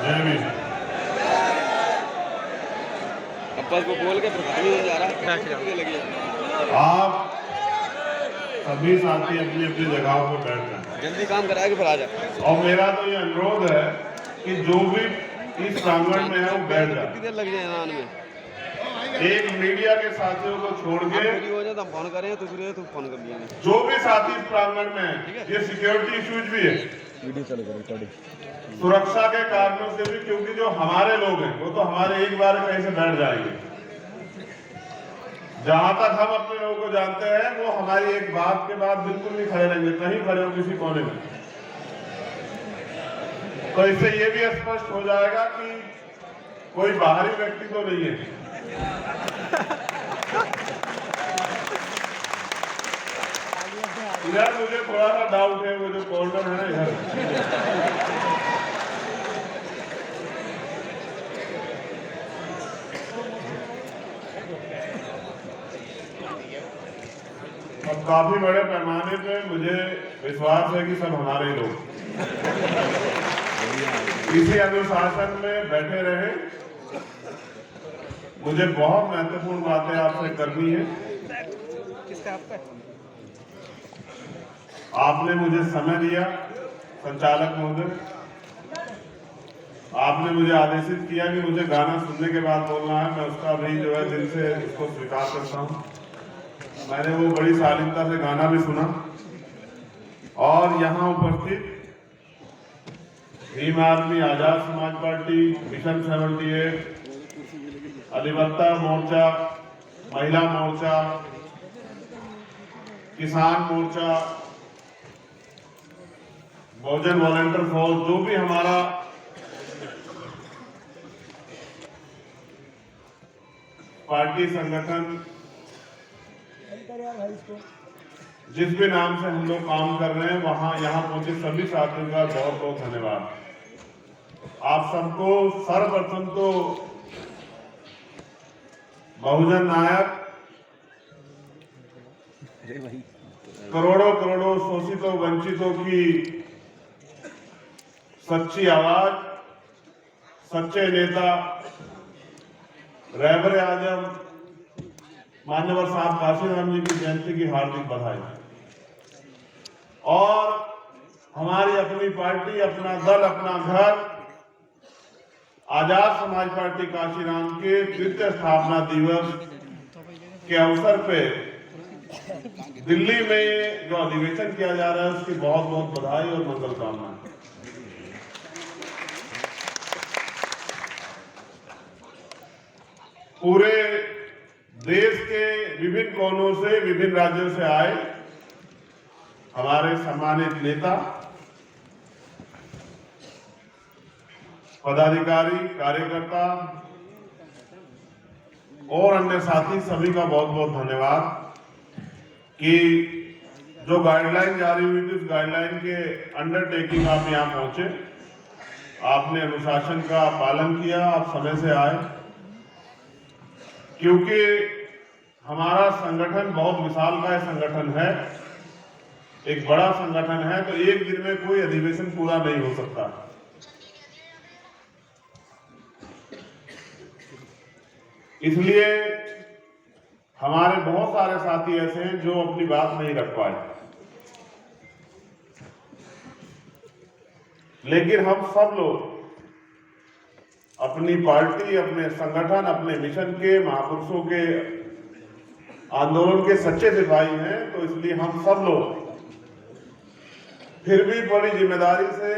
मैं भी अब्बास को बोल के प्रधान नहीं जा रहा क्या लगी आप सभी साथी अपनी अपनी जगहों पर बैठ जाए, जल्दी काम करा के फिर आ जाए। और मेरा तो ये अनुरोध है कि जो भी इस प्रांगण में है वो बैठ कितनी जाए। देर लग जाए आने में? एक मीडिया के साथियों को छोड़ के फ्री हो जाए तो हम फोन करें तो फिर तो फोन कर लिया जो भी साथी इस प्रांगण में है, ये सिक्योरिटी इश्यूज भी है, वीडियो चलेगा रिकॉर्डिंग। सुरक्षा के कारणों से भी, क्योंकि जो हमारे लोग हैं वो तो हमारे एक बार कहीं से बैठ जाएंगे। जहां तक हम अपने लोगों को जानते हैं वो हमारी एक बात के बाद बिल्कुल नहीं खड़े रहेंगे, कहीं खड़े हो किसी कोने में। तो इससे ये भी स्पष्ट हो जाएगा कि कोई बाहरी व्यक्ति तो नहीं है। इधर मुझे थोड़ा सा डाउट है, वो जो कॉर्नर है ना इधर, अब काफी बड़े पैमाने पे मुझे विश्वास है कि सब हमारे ही लोग इसी अनुशासन में बैठे रहे। मुझे बहुत महत्वपूर्ण बातें आपसे करनी है। आपने मुझे समय दिया, संचालक महोदय, आपने मुझे आदेशित किया कि मुझे गाना सुनने के बाद बोलना है। मैं उसका भी जो है दिल से उसको स्वीकार करता हूँ। मैंने वो बड़ी शालीनता से गाना भी सुना, और यहाँ उपस्थित Bhim army, Azad Samaj party, mission 78, अधिवक्ता मोर्चा, महिला मोर्चा, किसान मोर्चा, बहुजन वॉलंटियर फोर्स, जो भी हमारा पार्टी संगठन, जिस भी नाम से हम लोग काम कर रहे हैं, वहां यहाँ पहुंचे सभी साथियों का बहुत बहुत धन्यवाद। आप सबको सर्वप्रथम तो बहुजन नायक, करोड़ों करोड़ों शोषितों वंचितों की सच्ची आवाज, सच्चे नेता, रहबर आजम मान्यवर साहब काशीराम जी की जयंती की हार्दिक बधाई। और हमारी अपनी पार्टी, अपना दल, अपना घर, आजाद समाज पार्टी काशीराम के द्वितीय स्थापना दिवस के अवसर पे दिल्ली में जो अधिवेशन किया जा रहा है उसकी बहुत बहुत बधाई और मंगल कामनाएं। पूरे देश के विभिन्न कोनों से, विभिन्न राज्यों से आए हमारे सम्मानित नेता, पदाधिकारी, कार्यकर्ता और अन्य साथी, सभी का बहुत बहुत धन्यवाद कि जो गाइडलाइन जारी हुई थी उस गाइडलाइन के अंडरटेकिंग आप यहाँ पहुंचे, आपने अनुशासन का पालन किया, आप समय से आए। क्योंकि हमारा संगठन बहुत विशालकाय संगठन है, एक बड़ा संगठन है, तो एक दिन में कोई अधिवेशन पूरा नहीं हो सकता। इसलिए हमारे बहुत सारे साथी ऐसे हैं जो अपनी बात नहीं रख पाए, लेकिन हम सब लोग अपनी पार्टी, अपने संगठन, अपने मिशन के, महापुरुषों के आंदोलन के सच्चे सिपाही हैं। तो इसलिए हम सब लोग फिर भी बड़ी जिम्मेदारी से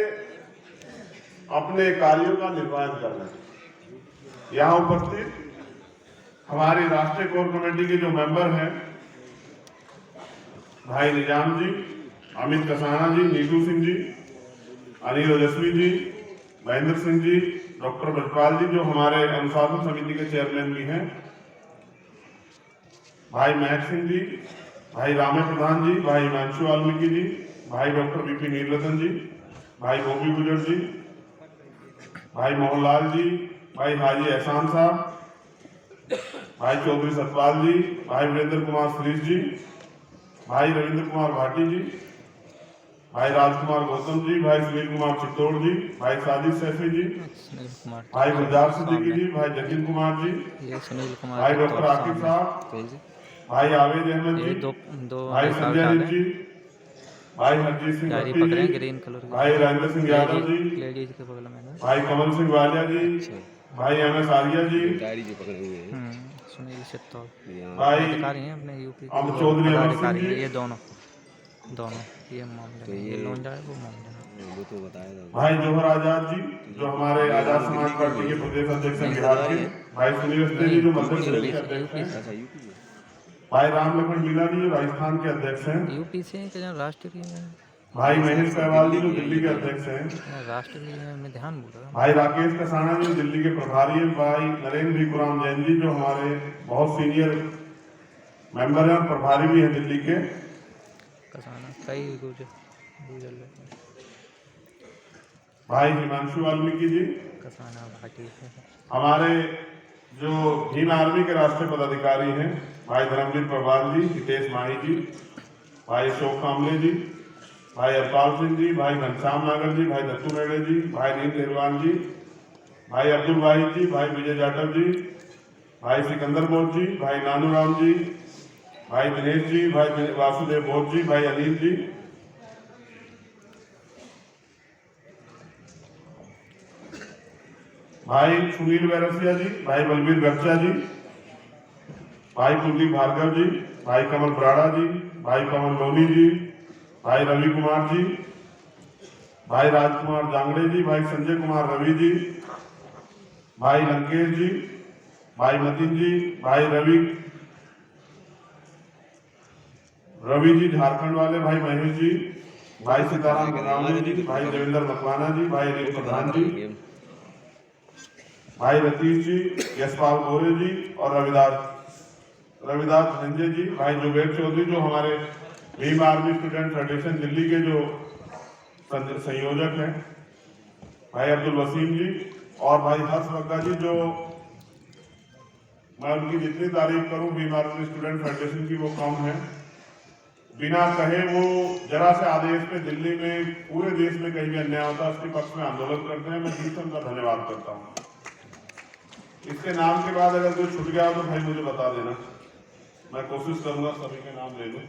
अपने कार्यों का निर्वहन कर रहे हैं। यहाँ उपस्थित हमारी राष्ट्रीय कोर कमेटी के जो मेंबर हैं, भाई निजाम जी, अमित कसाना जी, नीतू सिंह जी, अनिल ओजस्वी जी, महेंद्र सिंह जी, डॉक्टर ब्रजपाल जी, जो हमारे अनुशासन समिति के चेयरमैन भी हैं, भाई महक सिंह जी, भाई रामे प्रधान जी, भाई हिमांशु वाल्मीकि जी, भाई डॉक्टर बीपी नीलरतन जी, भाई गोपी गुजर जी, भाई मोहनलाल जी, भाई हाजी एहसान साहब, भाई चौधरी सतपाल जी, भाई वीरेंद्र कुमार श्रीश जी, भाई रविंद्र कुमार भाटी जी, भाई राजकुमार गौतम जी, भाई सुनील कुमार चित्तौड़ जी, भाई साजिद सैफी जी, सुनील कुमार भाई गुलजार सिद्दीकी सामने जी, भाई जतिन कुमार जी, ये सुनील कुमार भाई चित्तौड़ डॉक्टर आकिब सामने साहब, कैसे भाई आवेद अहमद ये जी, दो भाई आई कार्ड संजय डाले रित जी, भाई हरजीत सिंह डायरी भट्टी पकड़े जी, हैं ग्रीन कलर की भाई राजेंद्र सिंह यादव जी, लेडीज के बगल में ना। भाई कमल सिंह वालिया जी, अच्छा भाई MS आर्या जी, डायरी जो पकड़े हुए हैं सुनील चित्तौड़ यहाँ भाई अधिकारी हैं अपने यूपी के अमर चौधरी अमर सिंह पदाधिकारी हैं जी, ये दोनों ये मामले तो में ये ये लोन जाए वो मामले में। वो तो बताया था भाई जौहर आजाद जी जो हमारे आजाद समाज पार्टी के प्रदेश अध्यक्ष हैं बिहार के, भाई सुनील अवस्थी जी जो मध्य प्रदेश के अध्यक्ष हैं, अच्छा यूपी में भाई राम लखन मीणा जी जो राजस्थान के अध्यक्ष हैं, यूपी से हैं कि जहाँ राष्ट्रीय है भाई महेश सहवाल जी जो दिल्ली के अध्यक्ष हैं, राष्ट्रीय में ध्यान बोल रहा भाई राकेश कसाना जी जो दिल्ली के प्रभारी हैं, भाई नरेंद्र भिकुराम जैन जी जो हमारे बहुत सीनियर मेंबर हैं और प्रभारी भी हैं दिल्ली के, कसाना कई गुजर भाई हिमांशु वाल्मीकि जी, कसाना भाटी है हमारे जो भीम आर्मी के राष्ट्रीय पदाधिकारी हैं, भाई धर्मवीर प्रभात जी, हितेश माही जी, भाई अशोक कामले जी, भाई अरपाल सिंह जी, भाई घनश्याम नागर जी, भाई दत्तू मेड़े जी, भाई नील देरवान जी, भाई अब्दुल वाहिद जी, भाई विजय जाटव जी, भाई सिकंदर बोध जी, भाई नानू राम जी, भाई दिनेश जी, भाई वासुदेव बोध जी, भाई अनिल जी, भाई सुनील वैरसिया जी, भाई बलबीर गच्चा जी, भाई कुलदीप भार्गव जी, भाई कमल ब्राड़ा जी, भाई कमल लोनी जी, भाई रवि कुमार जी, भाई राजकुमार जांगड़े जी, भाई संजय कुमार रवि जी, भाई लंकेश जी, भाई मतिन जी, भाई रवि जी झारखंड वाले, भाई महेश जी, भाई सीताराम बदावनी जी, भाई देवेंद्र मकवाना जी, भाई अनिल प्रधान जी, भाई रतीश जी, यशपाल गोरे जी और रविदास धनंजय जी, भाई जुबेर चौधरी जो हमारे Bhim army student federation Delhi के जो संयोजक हैं, भाई अब्दुल वसीम जी और भाई हर्ष वग्गा जी जो मैं उनकी जितनी तारीफ करूं भीम आर्मी स्टूडेंट फेडरेशन की वो कम है। बिना कहे वो जरा से आदेश पे दिल्ली में पूरे देश में कहीं भी अन्याय होता है उसके पक्ष में आंदोलन करते हैं। मैं दिल से उनका धन्यवाद करता हूँ। इसके नाम के बाद अगर कोई छूट गया तो भाई मुझे बता देना, मैं कोशिश करूंगा सभी के नाम ले लूं।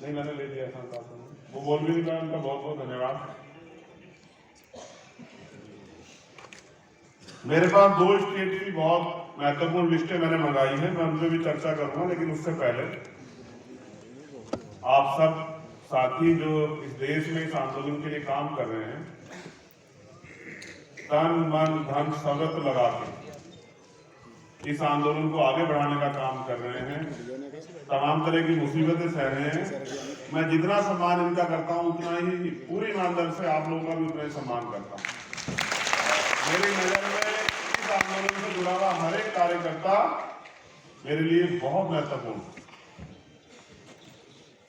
नहीं मैंने ले लिया था, वो बोल भी नहीं पाया, उनका बहुत बहुत धन्यवाद। मेरे पास 2 स्टेट की बहुत महत्वपूर्ण लिस्टें मैंने मंगाई है, मैं उनसे भी चर्चा करूंगा, लेकिन उससे पहले आप सब साथी जो इस देश में इस आंदोलन के लिए काम कर रहे हैं, तन मन धन सबक लगा के इस आंदोलन को आगे बढ़ाने का काम कर रहे हैं, तमाम तरह की मुसीबतें सह रहे हैं। मैं जितना सम्मान इनका करता हूं उतना ही पूरी ईमानदारी से आप लोगों का भी उतना ही सम्मान करता हूं। मेरी नजर में इस आंदोलन से जुड़ा हुआ हर एक कार्यकर्ता मेरे लिए बहुत महत्वपूर्ण है।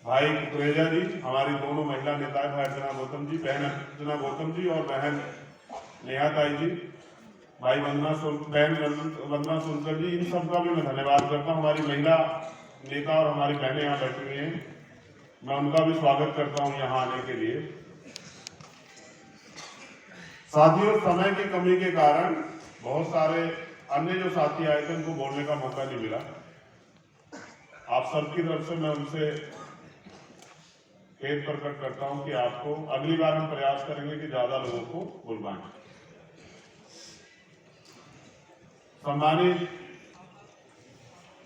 भाई कुकरेजा जी, हमारी दोनों महिला नेता भाई अर्चना गौतम जी, बहन अर्चना गौतम जी और बहन नेहा ताई जी, भाई बहन वंदना सुनकर जी, इन सब का भी मैं धन्यवाद करता हूँ। हमारी महिला नेता और हमारी बहनें यहाँ बैठी हुई हैं, मैं उनका भी स्वागत करता हूँ यहाँ आने के लिए। साथियों, समय की कमी के कारण बहुत सारे अन्य जो साथी आए थे उनको बोलने का मौका नहीं मिला। आप सबकी तरफ से मैं उनसे खेद प्रकट करता हूं कि आपको अगली बार हम प्रयास करेंगे कि ज्यादा लोगों को बुलवाएं। सम्मानित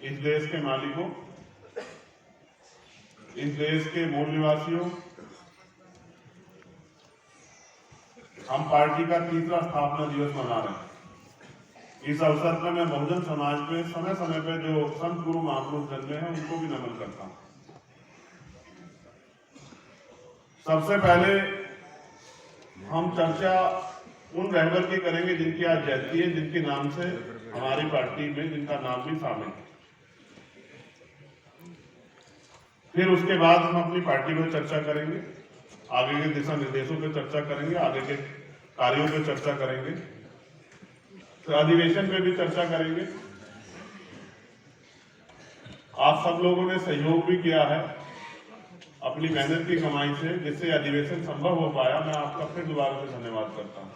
इस देश के मालिकों, इस देश के मूल निवासियों, हम पार्टी का 3रा स्थापना दिवस मना रहे हैं। इस अवसर पर मैं बहुजन समाज पे समय समय पे जो संत गुरु महापुरुष जन्मे हैं उनको भी नमन करता हूं। सबसे पहले हम चर्चा उन रहबर की करेंगे जिनकी आज जयंती है, जिनके नाम से हमारी पार्टी में जिनका नाम भी शामिल है। फिर उसके बाद हम अपनी पार्टी पर चर्चा करेंगे, आगे के दिशा निर्देशों पर चर्चा करेंगे, आगे के कार्यों पर चर्चा करेंगे, तो अधिवेशन पे भी चर्चा करेंगे। आप सब लोगों ने सहयोग भी किया है अपनी मेहनत की कमाई से, जिससे अधिवेशन संभव हो पाया। मैं आपका फिर दोबारा से धन्यवाद करता हूं।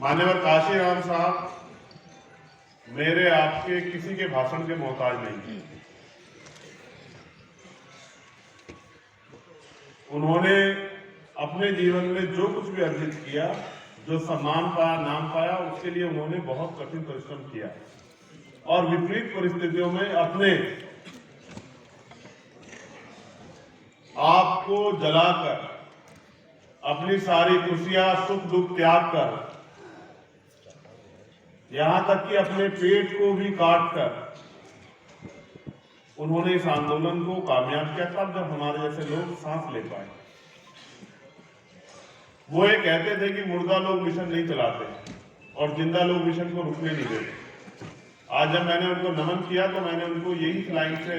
मान्यवर काशीराम साहब मेरे आपके किसी के भाषण के मोहताज नहीं। उन्होंने अपने जीवन में जो कुछ भी अर्जित किया, जो सम्मान पाया, नाम पाया, उसके लिए उन्होंने बहुत कठिन परिश्रम किया और विपरीत परिस्थितियों में अपने आप को जलाकर, अपनी सारी खुशियां, सुख दुख त्याग कर, यहां तक कि अपने पेट को भी काट कर उन्होंने इस आंदोलन को कामयाब किया, तब जब हमारे जैसे लोग सांस ले पाए। वो ये कहते थे कि मुर्दा लोग मिशन नहीं चलाते और जिंदा लोग मिशन को रुकने नहीं देते। आज जब मैंने उनको नमन किया तो मैंने उनको यही लाइन से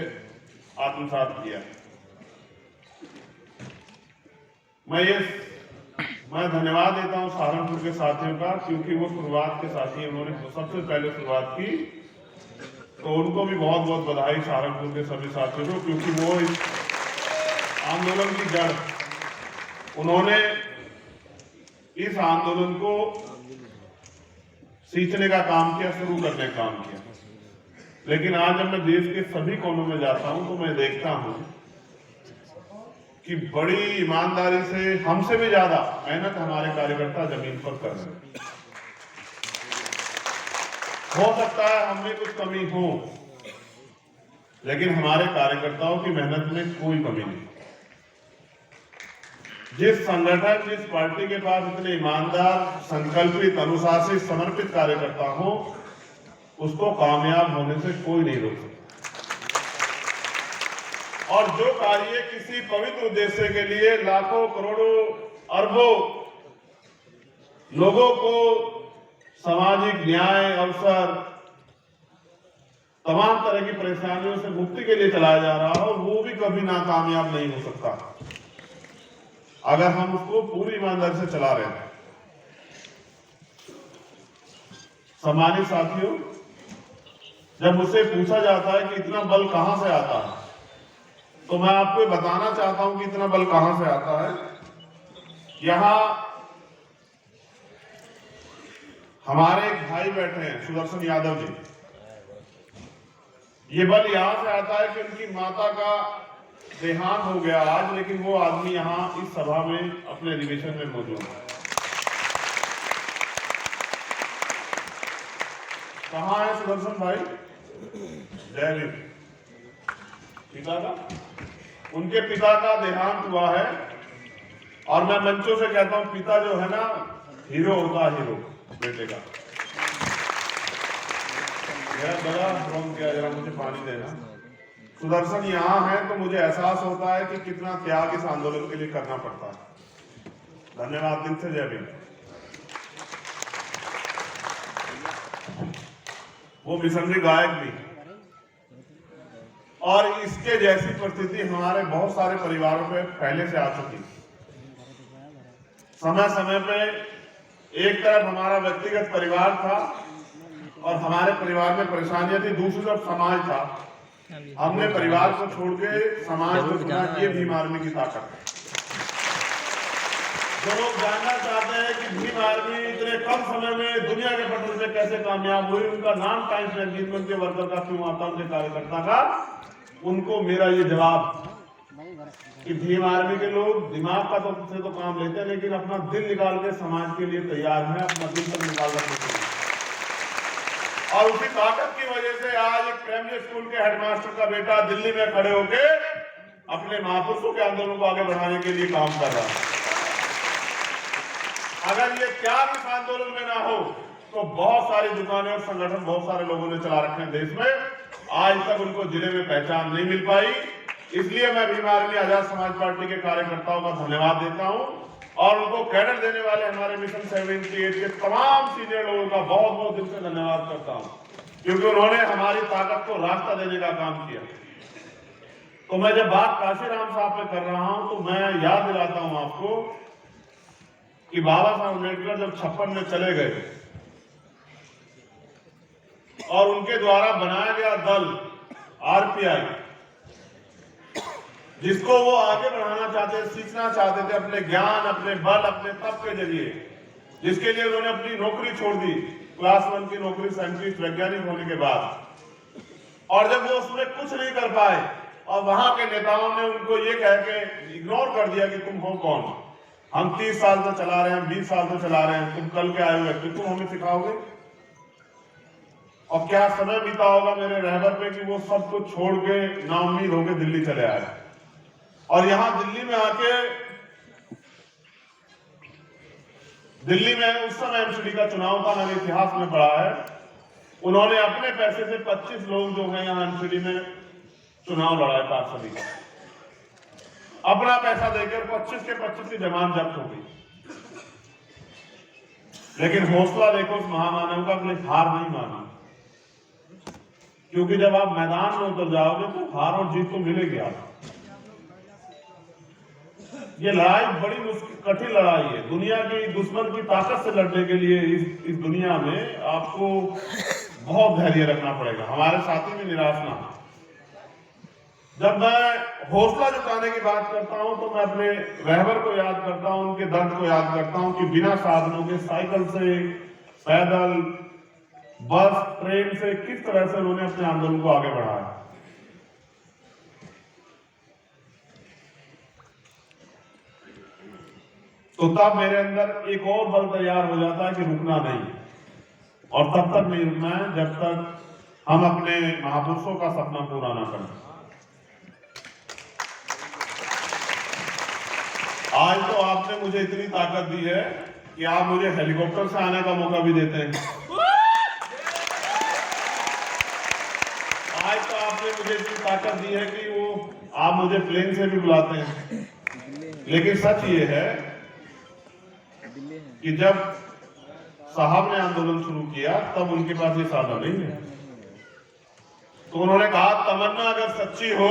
आत्मसात किया। मैं धन्यवाद देता हूं सहारनपुर के साथियों का, क्योंकि वो शुरुआत के साथी, उन्होंने सबसे पहले शुरुआत की, तो उनको भी बहुत बहुत बधाई सहारनपुर के सभी साथियों को, क्योंकि वो इस आंदोलन की जड़, उन्होंने इस आंदोलन को सींचने का काम किया, शुरू करने का काम किया। लेकिन आज जब मैं देश के सभी कोनों में जाता हूं तो मैं देखता हूं कि बड़ी ईमानदारी से, हमसे भी ज्यादा मेहनत हमारे कार्यकर्ता जमीन पर कर रहे हैं। हो सकता है हमें कुछ कमी हो, लेकिन हमारे कार्यकर्ताओं की मेहनत में कोई कमी नहीं। जिस संगठन, जिस पार्टी के पास इतने ईमानदार, संकल्पित, अनुशासित, समर्पित कार्यकर्ता हो, उसको कामयाब होने से कोई नहीं रोक सकता। और जो कार्य किसी पवित्र उद्देश्य के लिए लाखों, करोड़ों, अरबों लोगों को सामाजिक न्याय, अवसर, तमाम तरह की परेशानियों से मुक्ति के लिए चलाया जा रहा हो, वो भी कभी नाकामयाब नहीं हो सकता अगर हम उसको पूरी ईमानदारी से चला रहे हैं। सम्मानित साथियों, जब मुझसे पूछा जाता है कि इतना बल कहां से आता है, तो मैं आपको बताना चाहता हूं कि इतना बल कहां से आता है। यहां हमारे एक भाई बैठे हैं, सुदर्शन यादव जी। ये बल यहां से आता है कि उनकी माता का देहांत हो गया आज, लेकिन वो आदमी यहां इस सभा में अपने अधिवेशन में मौजूद है। कहां है सुदर्शन भाई? जय भीम। पिता का, उनके पिता का देहांत हुआ है और मैं मंचों से कहता हूं, पिता जो है ना, हीरो होता है, हीरो बेटे का। बड़ा फोन किया, जरा मुझे पानी देना। सुदर्शन यहाँ है तो मुझे एहसास होता है कि कितना त्याग इस आंदोलन के लिए करना पड़ता है। धन्यवाद, दिल से जय भीम। वो मिशनरी गायक भी, और इसके जैसी परिस्थिति हमारे बहुत सारे परिवारों पे पहले से आ चुकी। समय समय पे एक तरफ हमारा व्यक्तिगत परिवार था और हमारे परिवार में परेशानियां थी, दूसरी तरफ समाज था। हमने परिवार को छोड़ के समाज को चुना। ये भीम आर्मी की ताकत है। जो लोग जानना चाहते हैं कि भीम आर्मी इतने कम समय में दुनिया के पटल पे कैसे कामयाब हुई, उनका नाम टाइम्स मैगजीन में उनके वर्कर का क्यों आता, उनके कार्यकर्ता का, उनको मेरा ये जवाब कि भीम आर्मी के लोग दिमाग का तो काम लेते हैं, लेकिन अपना दिल निकाल के समाज के लिए तैयार है, अपना दिल तक निकाल रखने। और उसी ताकत की वजह से आज एक प्राइमरी स्कूल के हेडमास्टर का बेटा दिल्ली में खड़े होकर अपने महापुरुषों के आंदोलन को आगे बढ़ाने के लिए काम कर रहा है। अगर ये त्याग इस आंदोलन में ना हो तो बहुत सारी दुकानें और संगठन बहुत सारे लोगों ने चला रखे हैं देश में, आज तक उनको जिले में पहचान नहीं मिल पाई। इसलिए मैं भीम आर्मी आजाद समाज पार्टी के कार्यकर्ताओं का धन्यवाद देता हूं और उनको कैडर देने वाले हमारे मिशन 78 के तमाम सीनियर लोगों का बहुत बहुत दिल से धन्यवाद करता हूं, क्योंकि उन्होंने हमारी ताकत को रास्ता देने का काम किया। तो मैं जब बात काशीराम साहब पे कर रहा हूं तो मैं याद दिलाता हूं आपको कि बाबा साहब अम्बेडकर जब 56 में चले गए और उनके द्वारा बनाया गया दल आरपीआई, जिसको वो आगे बढ़ाना चाहते, सीखना चाहते थे अपने ज्ञान, अपने बल, अपने तप के जरिए, जिसके लिए उन्होंने अपनी नौकरी छोड़ दी, क्लास 1 की नौकरी साइंटिस्ट वैज्ञानिक होने के बाद। और जब वो उसमें कुछ नहीं कर पाए और वहां के नेताओं ने उनको ये कह के इग्नोर कर दिया कि तुम हो कौन, हम 30 साल से चला रहे हैं, 20 साल से चला रहे हैं, तुम कल के आए हुए तो तुम हमें सिखाओगे। और क्या समय बीता होगा मेरे रहबर पे कि वो सब कुछ छोड़ के नाउम्मीद होके दिल्ली चले आए। और यहां दिल्ली में आके, दिल्ली में उस समय एमसीडी का चुनाव था, मैंने इतिहास में पढ़ा है, उन्होंने अपने पैसे से 25 लोग जो हैं यहाँ एमसीडी में चुनाव लड़ाए पार्षदी का, अपना पैसा देकर 25 के 25 की जमानत जब्त हो गई। लेकिन हौसला देखो उस महामानव का, अपने हार नहीं माना, क्योंकि जब आप मैदान में उतर जाओगे तो हार और जीत तो मिलेगी आपको। ये लड़ाई बड़ी कठिन लड़ाई है। दुनिया की दुश्मन की ताकत से लड़ने के लिए इस दुनिया में आपको बहुत धैर्य रखना पड़ेगा। हमारे साथी भी निराश ना हो। जब मैं हौसला जुटाने की बात करता हूं तो मैं अपने रहबर को याद करता हूं, उनके दर्द को याद करता हूं कि बिना साधनों के, साइकिल से, पैदल, बस, ट्रेन से किस तरह से उन्होंने अपने आंदोलन को आगे बढ़ाया। तो तब मेरे अंदर एक और बल तैयार हो जाता है कि रुकना नहीं, और तब तक नहीं रुकना है जब तक हम अपने महापुरुषों का सपना पूरा ना करें। आज तो आपने मुझे इतनी ताकत दी है कि आप मुझे हेलीकॉप्टर से आने का मौका भी देते हैं। आज तो आपने मुझे इतनी ताकत दी है कि वो आप मुझे प्लेन से भी बुलाते हैं। लेकिन सच ये है कि जब साहब ने आंदोलन शुरू किया तब उनके पास ये साधन नहीं है। तो उन्होंने कहा तमन्ना अगर सच्ची हो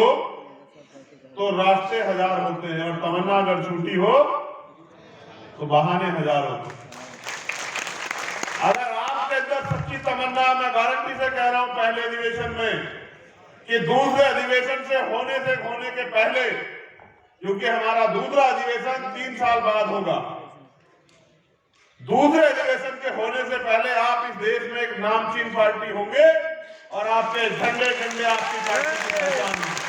तो रास्ते हजार होते हैं, और तमन्ना अगर झूठी हो तो बहाने हजार होते हैं। अगर आपके अंदर सच्ची तमन्ना, मैं गारंटी से कह रहा हूं पहले अधिवेशन में कि दूसरे अधिवेशन से होने के पहले, क्योंकि हमारा दूसरा अधिवेशन 3 साल बाद होगा, दूसरे अधिवेशन के होने से पहले आप इस देश में एक नामचीन पार्टी होंगे और आपके झंडे झंडे आपकी पार्टी की पहचान होगी।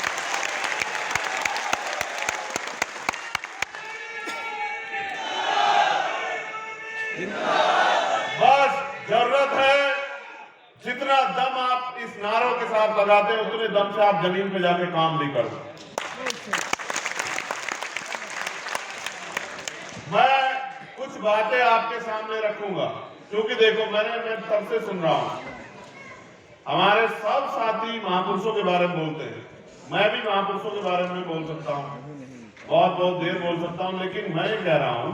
बस जरूरत है जितना दम आप इस नारों के साथ लगाते हैं उतने दम से आप जमीन पे जाके काम भी करो। मैं कुछ बातें आपके सामने रखूंगा, क्योंकि देखो मैं तब से सुन रहा हूं, हमारे सब साथी महापुरुषों के बारे में बोलते हैं, मैं भी महापुरुषों के बारे में बोल सकता हूं, बहुत देर बोल सकता हूं, लेकिन मैं कह रहा हूं,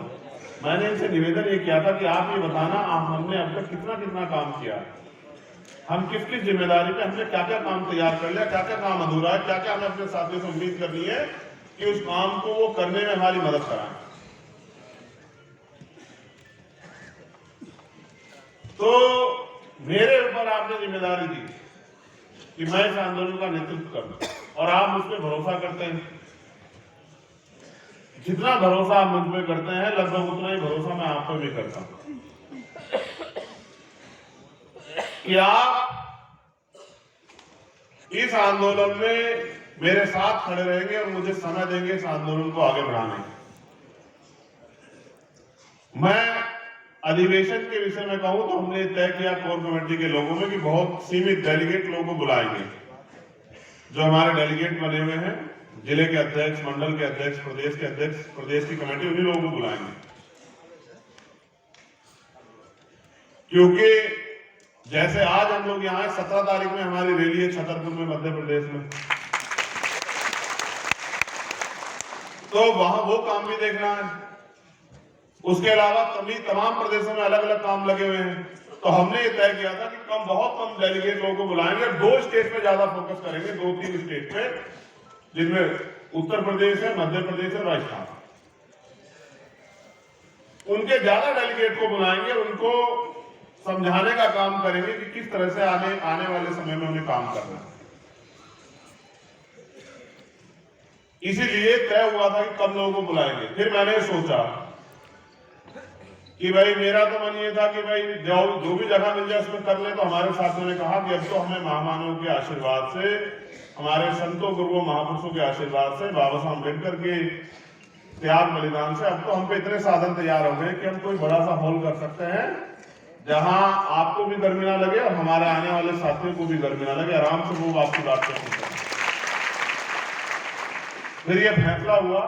मैंने इनसे निवेदन ये किया था कि आप ये बताना हमने अब तक कितना काम किया, हम किस किस जिम्मेदारी पे, हमने क्या क्या काम तैयार कर लिया, क्या क्या काम अधूरा है, क्या क्या हमें अपने साथियों से उम्मीद करनी है कि उस काम को वो करने में हमारी मदद कराएं। तो मेरे ऊपर आपने जिम्मेदारी दी कि मैं इस आंदोलन का नेतृत्व करूं, और आप मुझ पर भरोसा करते हैं। जितना भरोसा आप मुझ पर करते हैं लगभग उतना ही भरोसा मैं आप पर भी करता हूं कि आप इस आंदोलन में मेरे साथ खड़े रहेंगे और मुझे समय देंगे इस आंदोलन को आगे बढ़ाने। मैं अधिवेशन के विषय में कहूं तो हमने तय किया कोर कमेटी के लोगों में कि बहुत सीमित डेलीगेट लोगों को बुलाएंगे। जो हमारे डेलीगेट बने हुए हैं, जिले के अध्यक्ष, मंडल के अध्यक्ष, प्रदेश के अध्यक्ष, प्रदेश की कमेटी, उन्हीं लोगों को बुलाएंगे। क्योंकि जैसे आज हम लोग यहाँ 17 तारीख में हमारी रैली है छतरपुर में, मध्य प्रदेश में, तो वहां वो काम भी देखना है। उसके अलावा तमाम प्रदेशों में अलग अलग काम लगे हुए हैं। तो हमने ये तय किया था कि बहुत कम डेलीगेट लोगों को बुलाएंगे, 2 स्टेट पे ज्यादा फोकस करेंगे, 2-3 स्टेट पे, जिनमें उत्तर प्रदेश है, मध्य प्रदेश है, राजस्थान। उनके ज्यादा डेलीगेट को बुलाएंगे, उनको समझाने का काम करेंगे कि किस तरह से आने वाले समय में उन्हें काम करना है। इसीलिए तय हुआ था कि कब लोगों को बुलाएंगे। फिर मैंने सोचा कि भाई मेरा तो मन ये था कि भाई जो भी जगह मिल जाए उसमें कर ले। तो हमारे साथियों ने कहा कि अब तो हमें महामानव के आशीर्वाद से, हमारे संतों गुरुओं महापुरुषों के आशीर्वाद से, बाबा साहब अम्बेडकर के त्याग बलिदान से अब तो हम पे इतने साधन तैयार हो गए कि हम कोई बड़ा सा हॉल कर सकते हैं जहां आपको भी गर्मी ना लगे और हमारे आने वाले साथियों को भी गर्मी ना लगे, आराम से वो आपकी बात कर सकते हैं। फिर ये फैसला हुआ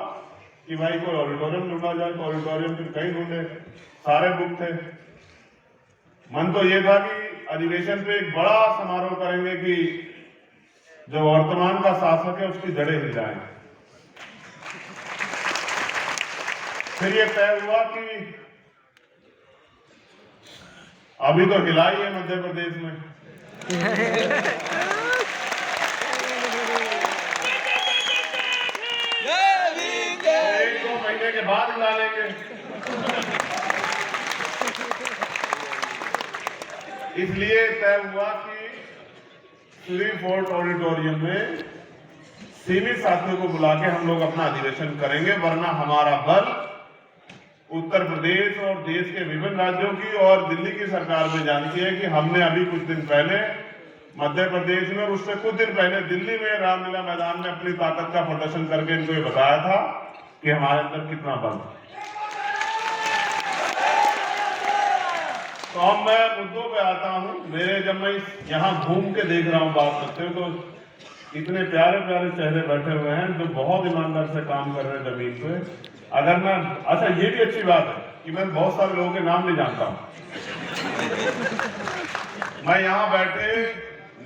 कि भाई कोई ऑडिटोरियम ढूंढा जाए। तो ऑडिटोरियम फिर कहीं ढूंढे, सारे बुक थे। मन तो ये था कि अधिवेशन पे एक बड़ा समारोह करेंगे कि जो वर्तमान का शासक है उसकी जड़ें हिल जाएं। फिर ये तय हुआ कि अभी तो हिला ही है मध्य प्रदेश में, एक दो महीने के बाद हिला लेंगे। इसलिए तय हुआ कि श्री फोर्ट ऑडिटोरियम में सीमित साथियों को बुला के हम लोग अपना अधिवेशन करेंगे, वरना हमारा बल उत्तर प्रदेश और देश के विभिन्न राज्यों की और दिल्ली की सरकार भी जानती है कि हमने अभी कुछ दिन पहले मध्य प्रदेश में और उससे कुछ दिन पहले दिल्ली में रामलीला मैदान में अपनी ताकत का प्रदर्शन करके इनको ये बताया था कि हमारे अंदर कितना बल है। तो अब मैं मुद्दों पे आता हूँ। मेरे जब मैं यहाँ घूम के देख रहा हूँ बात करते हुए तो इतने प्यारे प्यारे चेहरे बैठे हुए हैं जो बहुत ईमानदार से काम कर रहे हैं जमीन पे। अगर मैं अच्छा ये भी अच्छी बात है कि मैं बहुत सारे लोगों के नाम नहीं जानता हूँ। मैं यहाँ बैठे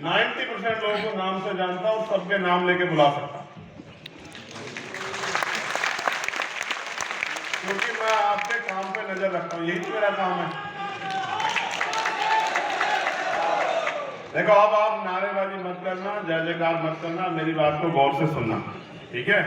90% लोगों को नाम से जानता हूँ, सबके नाम लेके बुला सकता हूँ, क्योंकि मैं आपके काम पे नजर रखता हूँ। यही तो मेरा काम है। देखो अब आप नारेबाजी मत करना, जय जयकार मत करना, मेरी बात को गौर से सुनना, ठीक है?